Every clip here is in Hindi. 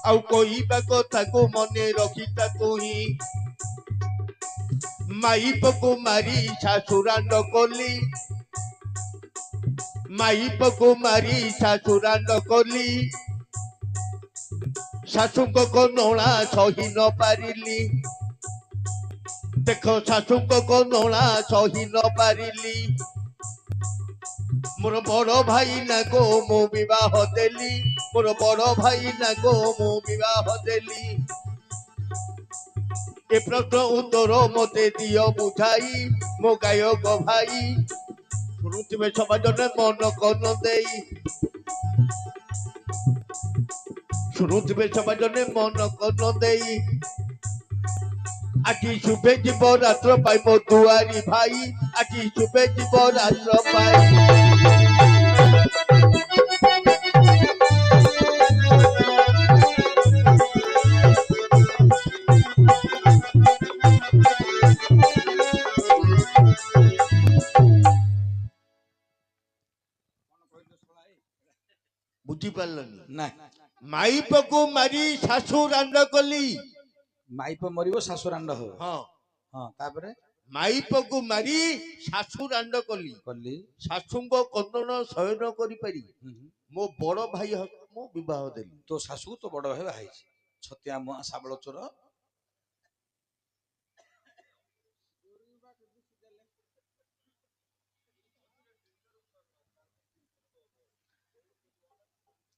आउ कहवा कथा को मने रखी तुही माइप को मारी शाशुरांड कली माइप को मारी शाशुरांड कली शाशुक को नोला सही न पारिली देख शाशुक को नोला सही न पारिली मोर बड़ भाई ना गो मो विवाह देली मोर बड़ भाई ना गो मो विवाह देली ए प्रश्न उत्तर मते दियो बुझाई मो गायक भाई शुणुवे समाज ने मन कन देई शुणुवे समाज ने मन कन देई आखि शुभे जीव रात्र पाई मो दुआरी भाई आखि शुभे जीव रात्र पाई बुझी पारलनी ना माइप को मारी शाशु रांड कली माइप मरिबो शाशु रांड हो हाँ हां तापरे माइप को मारी शाशु रांड कली कली शाशुंग कन्दन शयन करि पारी मो बड़ भाई मो विवाह देली तो शाशु तो बड़ भाई भाई छतिया मुआ साबळ चोर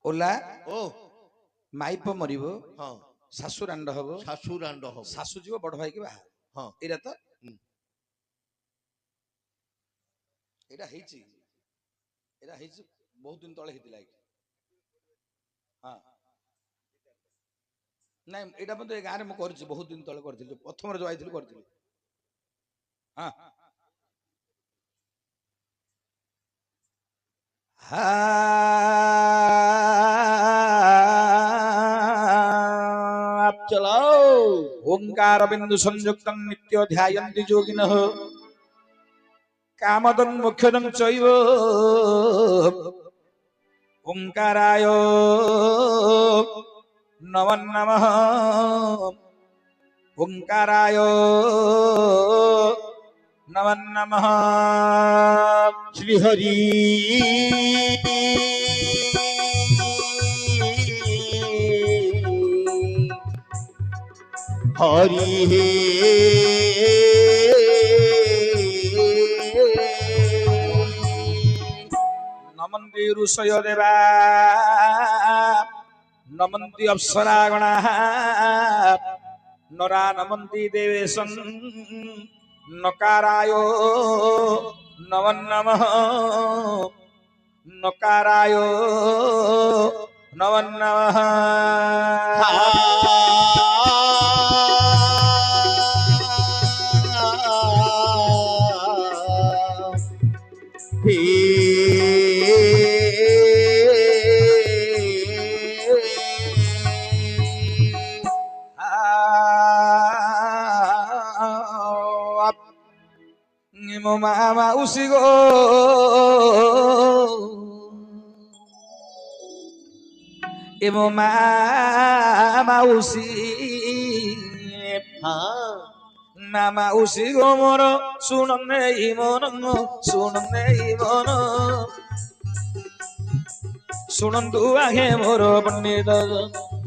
ओला ओ माइप मरिबो हाँ शाशु रांड हबो शाशु रांड हो शाशु जीव बड़ भाई के बाहा हाँ एरा तो एरा हेची बहुत दिन तळे हेतिला हां नहीं एटा मते गारे म करछि बहुत दिन तळे करथिलि प्रथम रे जो आइथिलि करथिलि हां आप चलाओ ओंकार बिंदु संयुक्त नित्य ध्यायन्ति योगिनः कामदं मुख्यदं चैव ओंकाराय नमो नमः ओंकाराय नमो नमः श्री हरि हरि हे नमन्ति ऋषय देवा नमन्ति अप्सरागणा नरा नमन्ति देवेशं नकाराय नमो नमः नकाराय नमो नमः मामा उसी गो एमो मामा उसी हाँ मामा उसी गो मोर सुनने मन सुनंदु आगे मोर पंडित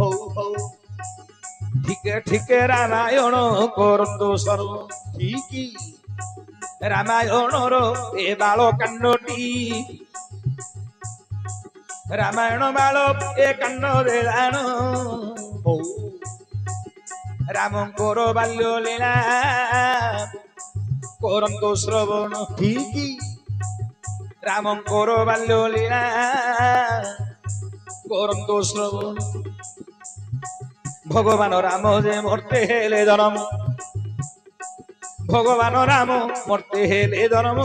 हौ हौ ठीके ठीके रामायण करंदु सर्व ठीक रामायण रो ए बाल कांडटी रामायण बाल ए कांड रे जान हौ रामंकर बाल्य लीला करंदु श्रवण ठीक रामंकर बाल्य लीला करंदु श्रवण भगवान राम जे मरते हेले जन्म भगवान राम मरते हेले जन्म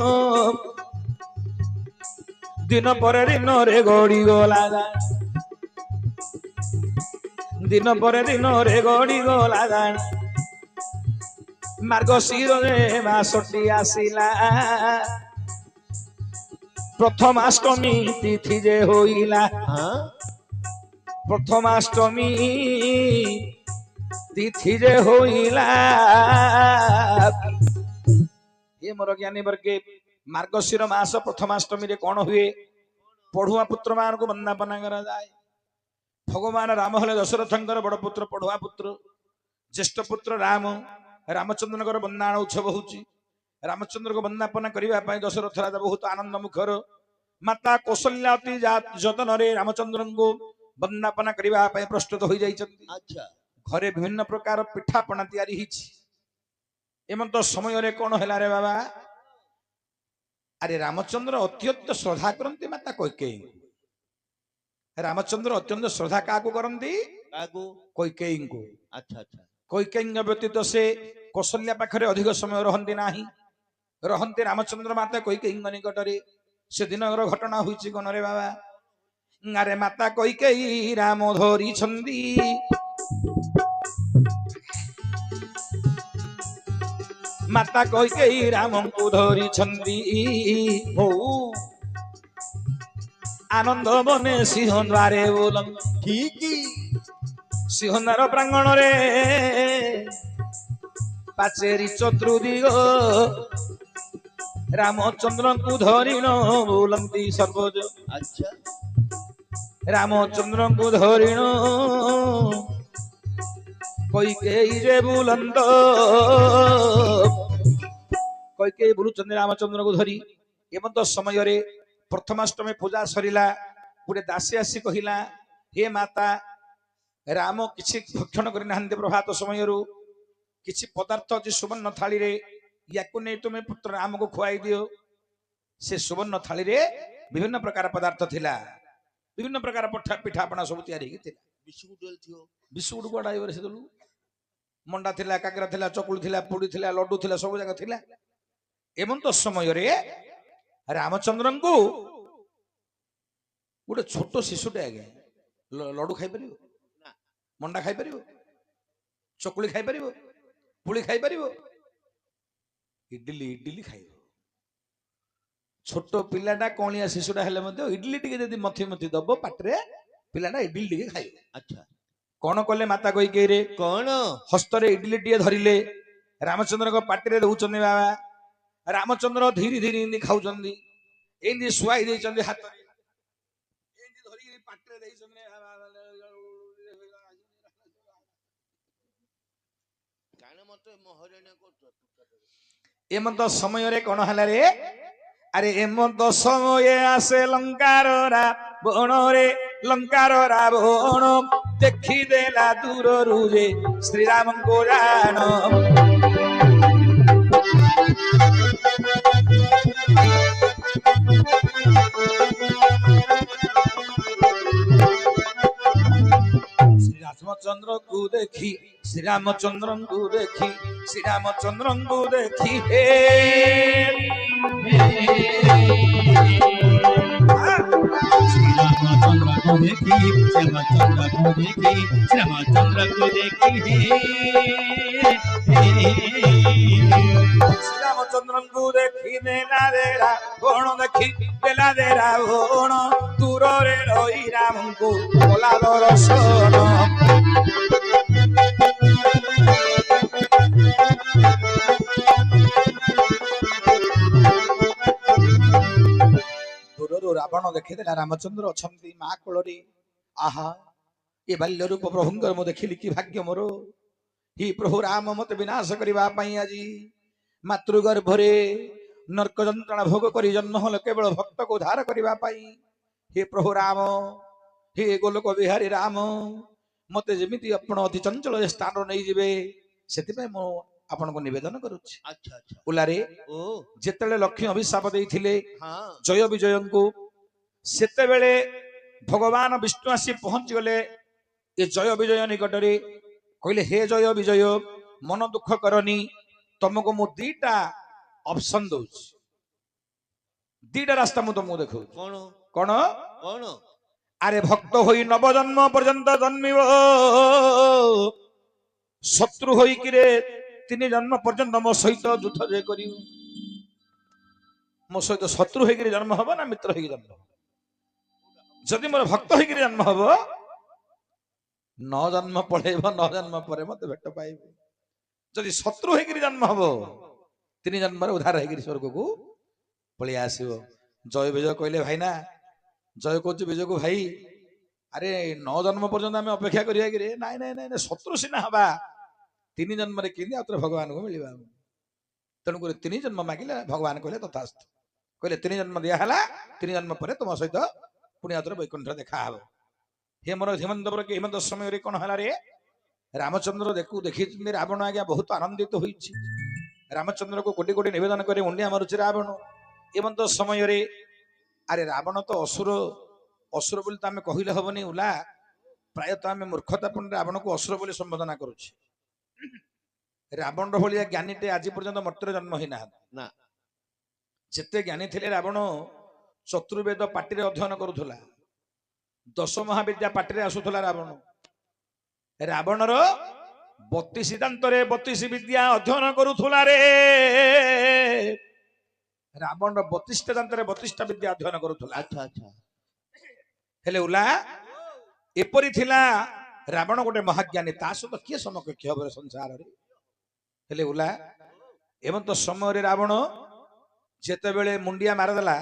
दिन पर दिन रे गड़ी गला दिन पर दिन रे गड़ी गला मार्गशीर रे मासटी आसिला प्रथमाष्टमी तिथि जे होइला हाँ प्रथमाष्टमी तिथि जे होइला ये मोर ज्ञानी वर्गे मार्गशीर मास प्रथमाष्टमी रे कौन हुए पढ़ुआ पुत्र मान को वंदना करा जाए भगवान राम हले दशरथंकर बड़ पुत्र पढ़ुआ पुत्र ज्येष्ठ पुत्र राम रामचंद्र वंदना उत्सव होची रामचंद्र को वंदना करने दशरथ राजा बहुत आनंद मुखर माता कौशल्या अति जतन रे रामचंद्र को वंदना करने प्रस्तुत हो जाइछन्ति। अच्छा घरे विभिन्न प्रकार पिठापना तैयारी हिछि एमंत समय रे कोन हैला रे बाबा अरे रामचंद्र अत्यंत श्रद्धा करन्ति माता कैकेयी रामचंद्र अत्यंत श्रद्धा काको करन्ति काको कैकेयी को। अच्छा अच्छा कैकेयी व्यतीत से कौशल्या पाखरे अधिक समय रहन्ति नाही रहन्ति रामचंद्र माता कैकेयी निकटरे से दिन घटना हुई कौन रे बाबा अरे माता कैकेयी राम धरी छंदी माता कैकेयी राम को धरी छंदी हो आनंद बने सिंहद्वारे बोलन ठीक सिंहद्वार प्रांगण रे पाचेरी चतुर्दिग रामचंद्र को धरिण बोलती सर्वज अच्छा रामचंद्र को धरिण कैकेयी जे बुलंद कैकेयी बुलुचंद्र रामचंद्र को धरी एवं तो समय रे प्रथमाष्टमी पूजा सरिला गोटे दासी आसी कहिला हे माता राम किछि भक्षण करि नाहंते प्रभात समय रु किछि पदार्थ जे सुवर्ण थाली रे याकु नै तुमे पुत्र राम को खुआई दियो से सुवर्ण थाली रे विभिन्न प्रकार पदार्थ थिला विभिन्न प्रकार पिठापना सब तैयारी थिला बिस्कुट थियो बिस्कुट को डाइवर से दलु मंडा थिला काकरा थिला चकुली थिला पुड़ी थिला लड्डू थिला सब जगह थिला एवं तो समय रे रामचंद्र को गोटे छोट शिशुटे आगे लड्डू खाई परिबो मंडा खाई परिबो चकुली खाई परिबो पुड़ी खाई परिबो इडली इडली खाइबो छोट पिलाटा कौनिया शिशुटा हेले मध्य इडली टिके जदि मथि मथि दबो पाटरे पिलाटा इडली टिके खाइबो। अच्छा कौन कले माता कैकेयी रे कौन हस्तरे इडली टिके धरिले रामचंद्र को पाटरे दउचंदी बाबा रामचंद्र धीरे धीरे इन्दी खाउचंदी इन्दी सुआई देइचंदी हाथ रे इन्दी धरि पाटरे देइचंदी काने मते मोहरेने को एमंत समय रे कोन हला रे अरे एमंत समय आसे लंकार रावण रे लंकार रावण देखी देला दूर रुजे श्री राम को जान रामचंद्र को देखी श्री रामचंद्र को देखी श्री रामचंद्र को देखी हे श्री रामचंद्र को देखी श्यामचंद्र को देखी श्यामचंद्र को देखी श्री रामचंद्र को देखी देला देरा कोण देखी देला देरा कोण दूर रे रही राम को बोला दर्शन दूर रावण देखिदेला रामचंद्र अछंती मा कोଳରେ आहा ए बाल्य रूप प्रभुंकर मो देखिली कि भाग्य मोर ही प्रभु राम मत विनाश करबा पई आजी मातृगर्भरे नरक जंत्रणा भोग करी जन्म हल केवल भक्त को उद्धार करबा पई हे प्रभु राम हे गोलोक बिहारी राम मते जेमिति आपण अति चंचल स्थान नै जिवे सेति पई मो आपण को निवेदन करूछि। अच्छा अच्छा उलारे ओ जेतेले लक्ष्मी अभिशाप देइथिले हां जय विजय को सेते बेले भगवान विष्णु आसी पहुंच गले ये जय विजय निकटरे कहले हे जय विजय मन दुख करनी तुमको मु दीटा ऑप्शन दउछि दीटा रास्ता मु तुमको देखौ कौन कोन कौन अरे भक्त होई नव जन्म पर्यंत जन्मिब शत्रु होई किरे तीन जन्म पर्यंत मो सहित युद्ध जे करी मो सहित शत्रु होई किरे जन्म हबो ना मित्र होई जन्म जदि मोर भक्त होई किरे जन्म हबो न जन्म पढ़ेब न जन्म पर मत भेट पाइब जदि शत्रु होकर जन्म हब 3 जन्म उद्धार होकर स्वर्ग को पलि आसो जय विजय कहले भाई ना जय कौच विजय को भाई अरे 9 जन्म पर्यंत आम अपेक्षा करिया कि नाई नाई नाई शत्रु सीना हवा 3 जन्म के भगवान को मिलवा तेणुक 3 जन्म मागिले भगवान कहले तथास्तु कहले 3 जन्म दिया 3 जन्म पर तुम सहित पुणी आउथरे वैकुंठ देखा हब हे मोर हेमंत के हेमंत समय कौन है रे रामचंद्र देखी रावण आज्ञा बहुत आनंदित होइछि रामचंद्र को कोटि कोटि निवेदन करे मुंडिया मारुछि रावण हेमंत समय अरे रावण तो असुर असुर बोली तो आम कहले हबनी उला प्रायतः आम मूर्खतापूर्ण रावण को असुर बोली संबोधना करुछि रावण भलिया ज्ञानीटे आज पर्यंत मर्त्य जन्म होना ना जिते ज्ञानी थे रावण चतुर्वेद पाटिरे अध्ययन करुला 10 महाविद्या पाटिरे आसुला रावण रावणर 32 सिद्धांतरे 32 विद्या अध्ययन करुला रे रावण 32 सिद्धांतरे 32 विद्या अध्ययन करुला अच्छा अच्छा हेले उला एपरी थिला रावण गोटे महाज्ञानी ता सहित किए समकक्ष हब संसार रे हेले उला एवं समय रावण जेते बेले मुंडिया मारदेला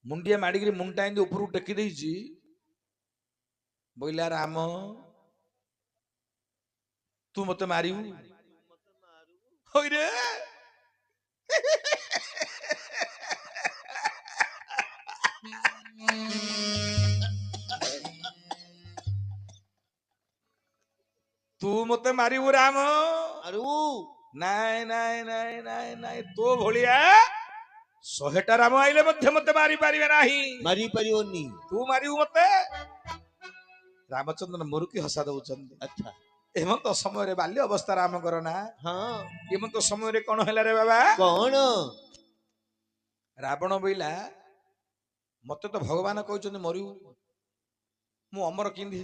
मुंडिया माड़िकी मुंडा एमती उपरू टेकी देछि बोला राम तू मते मारिबू होय रे तू मते मारिबू राम अरे नाई नाई नाई नाई नाई तो भलिया 100टा राम आइले मते मारी पारिबे नाही मारी परियोनी तू मारिबू मते रामचंद्र मुरुकी हसा दउचंदी अच्छा हेमंत समय बाल्य अवस्था राम करना हाँ हेमंत समय कौन है रे बाबा कौन रावण बोला मते तो भगवान कहते मरु मु अमर किंदी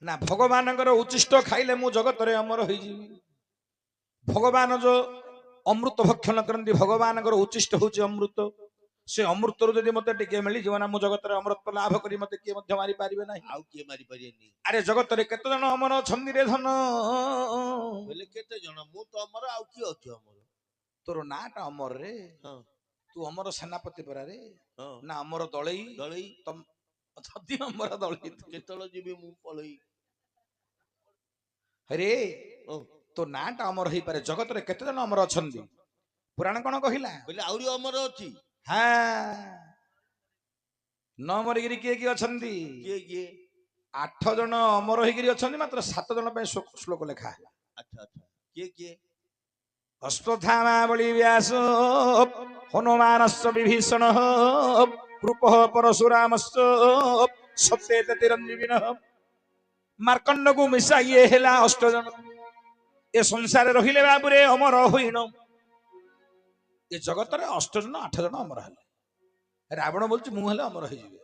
ना भगवान उच्चिष्ट खाइले मु जगत रे अमर हो भगवान जो अमृत भक्षण करती भगवान उच्चिष्ट हूँ अमृत से अमृत रू मत टे मिल जाव ना मु जगत अमृत लाभ कर मत किए मारी पारे ना आउ किए मारी परियनी अरे जगत रे केते जन अमर छंदी रे धन बोले केते जन मु तो अमर आउ की अछि अमर तोर नाटा अमर रे हां तू अमर सेनापति परा रे हां ना अमर दलई दलई तम जदि अमर दलई केतळ जीवी मु पळई रे ओ तो नाटा अमर होई पारे जगत रे केते जन अमर अछंदी पुराण कोन कहिला बोले आउरी अमर अछि हाँ न मरिगिरी किए किए अछंदी किए 8 जन अमर होइगिरी अछंदी मात्र 7 जन पे श्लोक लेखा है अच्छा अच्छा किए अश्वत्थामा बलि व्यास हनुमानश्च विभीषण कृपः परशुरामश्च सत्येत तिरंजीविन मार्कंड को मिसाइए हेला 8 जन ए संसार रहिले बाबुरे अमर होइण ए जगत रे 8 जन 8 जन अमर हले रावण बोलछि मु हले अमर होई जिवे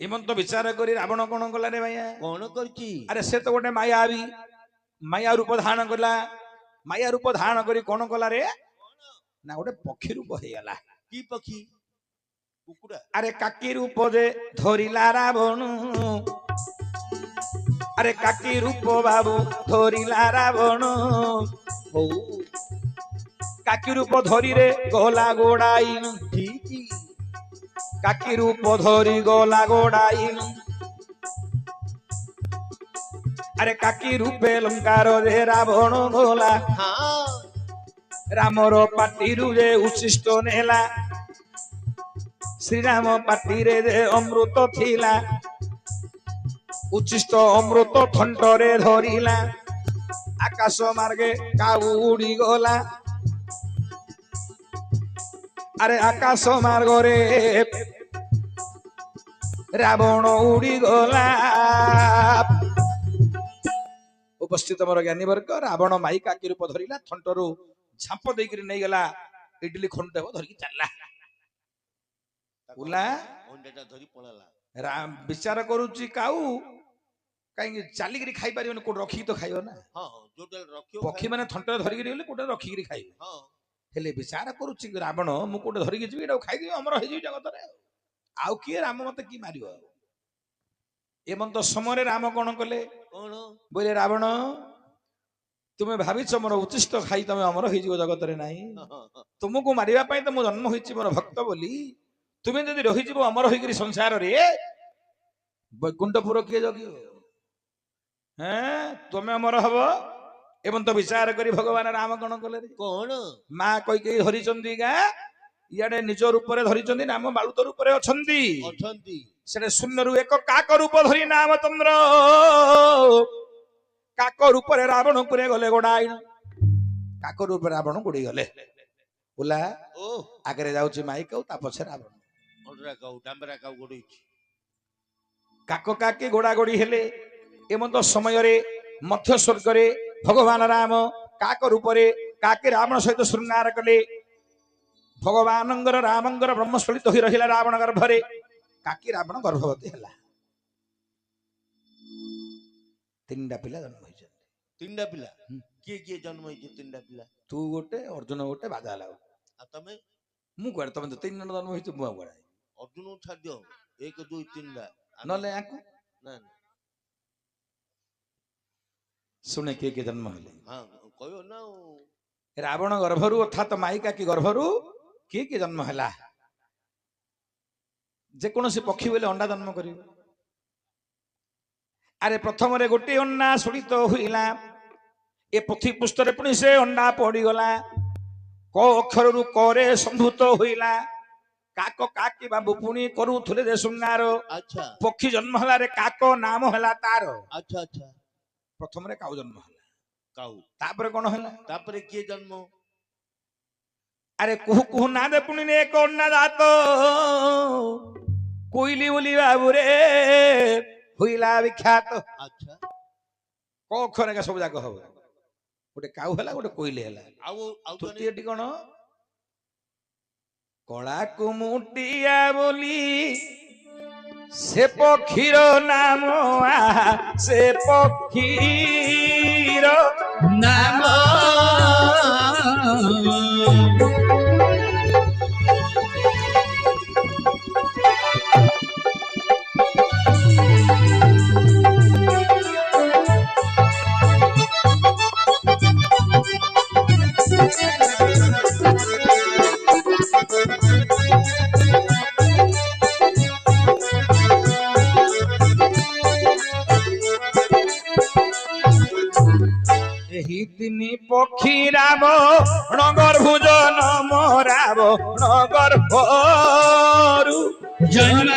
एमंत विचार करी रावण कोन कला रे भैया कौन करछि अरे से तो गोटे मायावी माया रूप धारण कला माया रूप धारण करी कौन कला रे ना गोटे पक्षी रूप हो गला की पक्षी कुकुड़ा अरे काकी रूप जे धरिला रावण अरे काकी रूप बाबू धरिला रावण हो काकी रूप धरी रे गला गोड़ाइन ठीक काकी रूप धरी गला गोड़ाइन अरे काकी रूपे लंकार रे रावण गोला हाँ रामर पाटी रे उच्छिष्ट नेला श्रीराम पाटी रे अमृत थिला उच्छिष्ट अमृत थंटरे धरिला आकाश मार्गे काऊ उड़ी गला अरे आकाश मार्ग रे रावण उड़ी गला उपस्थित मोर ज्ञानी वर्ग रावण माई काकी रूप धरिला थंटरू झाप देकर नहीं गला इडली खंड धरिकी चलला उला अंडेटा धरी पळला राम विचार करूची काऊ कहीं चलिकी खाई पारिबनी कोड रखी तो खाइबो ना हां जोटल रखियो पक्षी माने थंटर धरिकी गले कोड रखी खाइबे हां हेले विचार करूची रावण मु कोड धरिकी जीवी एटा खाइ दियो हमर होई जी जगत रे आउ किए राम मते की मारियो ଏମନ୍ତ ସମୟରେ ରାମ କଣ କଲେ କଣ ବୋଇଲେ ରାବଣ ତୁମେ ଭାବିଛ ମୋର ଉଚ୍ଚିଷ୍ଟ ଖାଇ ତମେ ଅମର ହେଇଯିବ ଜଗତରେ ନାହିଁ ତୁମକୁ ମାରିବା ପାଇଁ ତ ମୁଁ ଜନ୍ମ ହୋଇଛି ମୋର ଭକ୍ତ ବୋଲି ତୁମେ ଯଦି ରହିଯିବ ଅମର ହେଇକରି ସଂସାରରେ ବୈକୁଣ୍ଠପୁର କିଏ ଜଗିବ ତୁମେ ଅମର ହବ ଏବଂ ତ ବିଚାର କରି ଭଗବାନ ରାମ କଣ କଲେ କଣ ମା କୈକେୟୀ ଧରିଛନ୍ତି ଗା ଇଆଡେ ନିଜ ରୂପରେ ଧରିଛନ୍ତି ରାମ ବାଳୁତ ରୂପରେ ଅଛନ୍ତି ଅଛନ୍ତି ସେଟା ଶୂନ୍ୟରୁ ଏକ କାକ ରୂପ ଧରି ରାମଚନ୍ଦ୍ର କାକ ରୂପରେ ରାବଣକୁ ଗଲେ ଗୋଡାଇଣ କାକ ରୂପରେ ରାବଣ ଗୋଡେଇ ଗଲେ ଓଲା ଓ ଆଗରେ ଯାଉଛି ମାଇକ ଆଉ ତା ପଛରେ ରାବଣ ଅଣ୍ଡରା କାଉ ଡାମ୍ବରା କାଉ ଗୋଡେଇଛି କାକ କାକେ ଗୋଡା ଗୋଡି ହେଲେ ଏମନ୍ତ ସମୟରେ ମଧ୍ୟ ସ୍ୱର୍ଗରେ ଭଗବାନ ରାମ କାକ ରୂପରେ କାକେ ରାବଣ ସହିତ ଶୃଙ୍ଗାର କଲେ ଭଗବାନଙ୍କର ରାମଙ୍କର ବ୍ରହ୍ମସ୍ଫଳିତ ହୋଇ ରହିଲା ରାବଣ ଗର୍ଭରେ କାକି ରାବଣ ଗର୍ଭବତୀ ହେଲା ତିନିଟା ପିଲା ଜନ୍ମ ହୋଇଛନ୍ତି ତିନିଟା ପିଲା କିଏ ଜନ୍ମ ହେଇଛି ତିନିଟା ପିଲା ତୁ ଗୋଟେ ଅର୍ଜୁନ ଗୋଟେ ବାଧା ହେଲା ଆଉ ତମେ ମୁଁ କୁଆଡେ ତମେ ତ 3 ଜଣ ଜନ୍ମ ହେଇଛୁ ମୁଁ କୁଆଡେ ଅର୍ଜୁନ ଛାଡିଦିଅ 1 2 3ଟା ନହେଲେ ଆକୁ ନା ଶୁଣେ କିଏ ଜନ୍ମ ହେଲେ ହଁ କହିବ ନା ରାବଣ ଗର୍ଭରୁ ଅର୍ଥାତ ମାଇକା କି ଗର୍ଭରୁ କିଏ ଜନ୍ମ ହେଲା ଯେକୌଣସି ପକ୍ଷୀ ବୋଲେ ଅଣ୍ଡା ଜନ୍ମ କରିବ ଆରେ ପ୍ରଥମରେ ଗୋଟିଏ ଅଣ୍ଡା ଶୋଣିତ ହୋଇଲା ଏ ପୃଥ୍ବୀ ପୃଷ୍ଠରେ ପୁଣି ସେ ଅଣ୍ଡା ପଡିଗଲା କ ଅକ୍ଷରରୁ କରେ ସମ୍ଭୂତ ହୋଇଲା କାକ କାକି ବାବୁ ପୁଣି କରୁଥିଲେ ଯେ ଶୃଙ୍ଗାର ଆଚ୍ଛା ପକ୍ଷୀ ଜନ୍ମ ହେଲାରେ କାକ ନାମ ହେଲା ତାର ଆଚ୍ଛା ଆଚ୍ଛା ପ୍ରଥମରେ କାଉ ଜନ୍ମ ହେଲା କାଉ ତାପରେ କଣ ହେଲା ତାପରେ କିଏ ଜନ୍ମ ଆରେ କୁହୁ କୁହୁ ନା ଦେ ପୁଣି ଏକ ଅଣ୍ଡା ଜାତ କୋଇଲି ବୋଲି ବାବୁରେ ହୋଇଲା ବିଖ୍ୟାତ ଆଚ୍ଛା କ ଅକ୍ଷର ଏକା ସବୁ ଯାକ ହବ ଗୋଟେ କାଉ ହେଲା ଗୋଟେ କୋଇଲି ହେଲା ଆଉ ତୃତୀୟଟି କଣ କଳା କୁମୁଟିଆ ବୋଲି ସେ ପକ୍ଷୀର ନାମ ସେ ପକ୍ଷୀର ନାମ ଏହି ତିନି ପକ୍ଷୀ ରାବ ଗର୍ଭୁଜ ନମରାବ ଗର୍ଭରୁ ଜନ୍ମ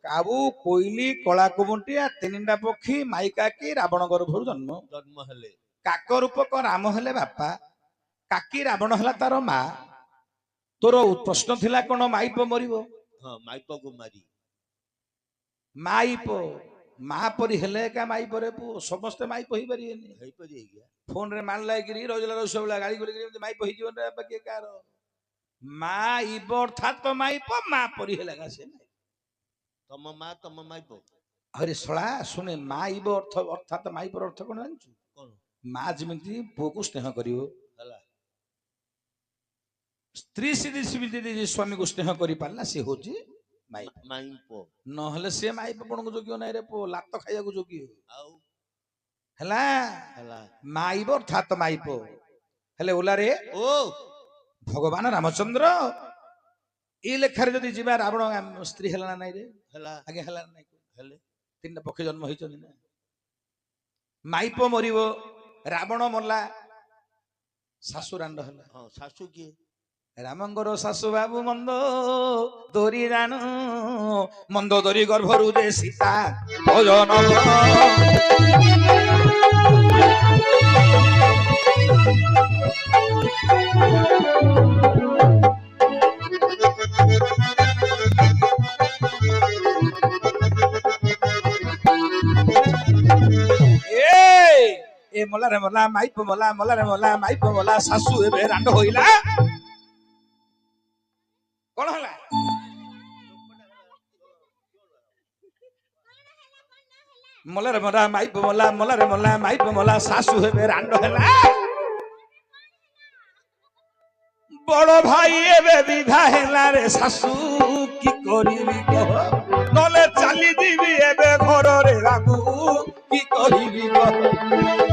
କାବୁ କୋଇଲି କଳା କୁମୁଟିଆ ତିନିଟା ପକ୍ଷୀ ମାଇକା କି ରାବଣ ଗର୍ଭରୁ ଜନ୍ମ ହେଲେ କାକ ରୂପକ ରାମ ହେଲେ ବାପା କାକି ରାବଣ ହେଲା ତାର ମା ତୋର ପ୍ରଶ୍ନ ଥିଲା କଣ ମାଇପ ମରିବ ହଁ ମାଇପକୁ ମାରି ମାଇପ ମା ପରି ହେଲେ ଏକା ମାଇପରେ ପୁଅ ସମସ୍ତେ ମାଇପ ହେଇପାରିବେନି ହେଇପାରିବେ ଫୋନରେ ମାଲ ଲାଗିକିରି ରହିଲା ରସବଳା ଗାଳି କରିକିରି ମାଇପ ହେଇଯିବ କିଏ କାହାର ମାଇବ ଅର୍ଥାତ ମାଇପ ମା ପରି ହେଲେ ଏକା ସେ ତମ ମା ତମ ମାଇପ ଆରେ ଶଳା ଶୁଣେ ମାଇବ ଅର୍ଥାତ ମାଇପର ଅର୍ଥ କଣ ଜାଣିଛୁ କଣ ମା ଯେମିତି ପୁଅକୁ ସ୍ନେହ କରିବ ହେଲା ସ୍ତ୍ରୀ ଯଦି ସ୍ୱାମୀକୁ ସ୍ନେହ କରିପାରିଲା ସେ ହଉଛି ମାଇପ ନହେଲେ ସେ ମାଇପ ଆପଣଙ୍କୁ ଯୋଗ୍ୟ ନାହିଁ ରେ ପୁଅ ଲାତ ଖାଇବାକୁ ଯୋଗ୍ୟ ଆଉ ହେଲା ମାଇବ ଅର୍ଥାତ ମାଇପ ହେଲେ ଓଲାରେ ଓ ଭଗବାନ ରାମଚନ୍ଦ୍ର ଏଇ ଲେଖାରେ ଯଦି ଯିବା ରାବଣ ସ୍ତ୍ରୀ ହେଲା ନା ନାଇଁ ରେ ହେଲା ଆଜ୍ଞା ହେଲା ନା ନାଇଁ ହେଲେ ତିନିଟା ପକ୍ଷୀ ଜନ୍ମ ହେଇଛନ୍ତି ନା ମାଇପ ମରିବ ରାବଣ ମଲା ଶାଶୁ ରାଣ୍ଡ ହେଲା ହଁ ଶାଶୁ କିଏ ରାମଙ୍କର ଶାଶୁ ବାବୁ ମନ୍ଦ ଦୋରି ରାଣୁ ମନ୍ଦ ଦୋରି ଗର୍ଭରୁ ଦେ ସୀତା ଭଜନ ए मला रे मला माइप मला रे मला माइप मला शाशु एबे रांड होइला कोन हला मला रे मला माइप मला रे मला माइप मला शाशु एबे रांड होला बड़ भाई एबे विधा हैला रे शाशु की करिबी कह नले चली दिबी एबे घर रे बाबू की करिबी कह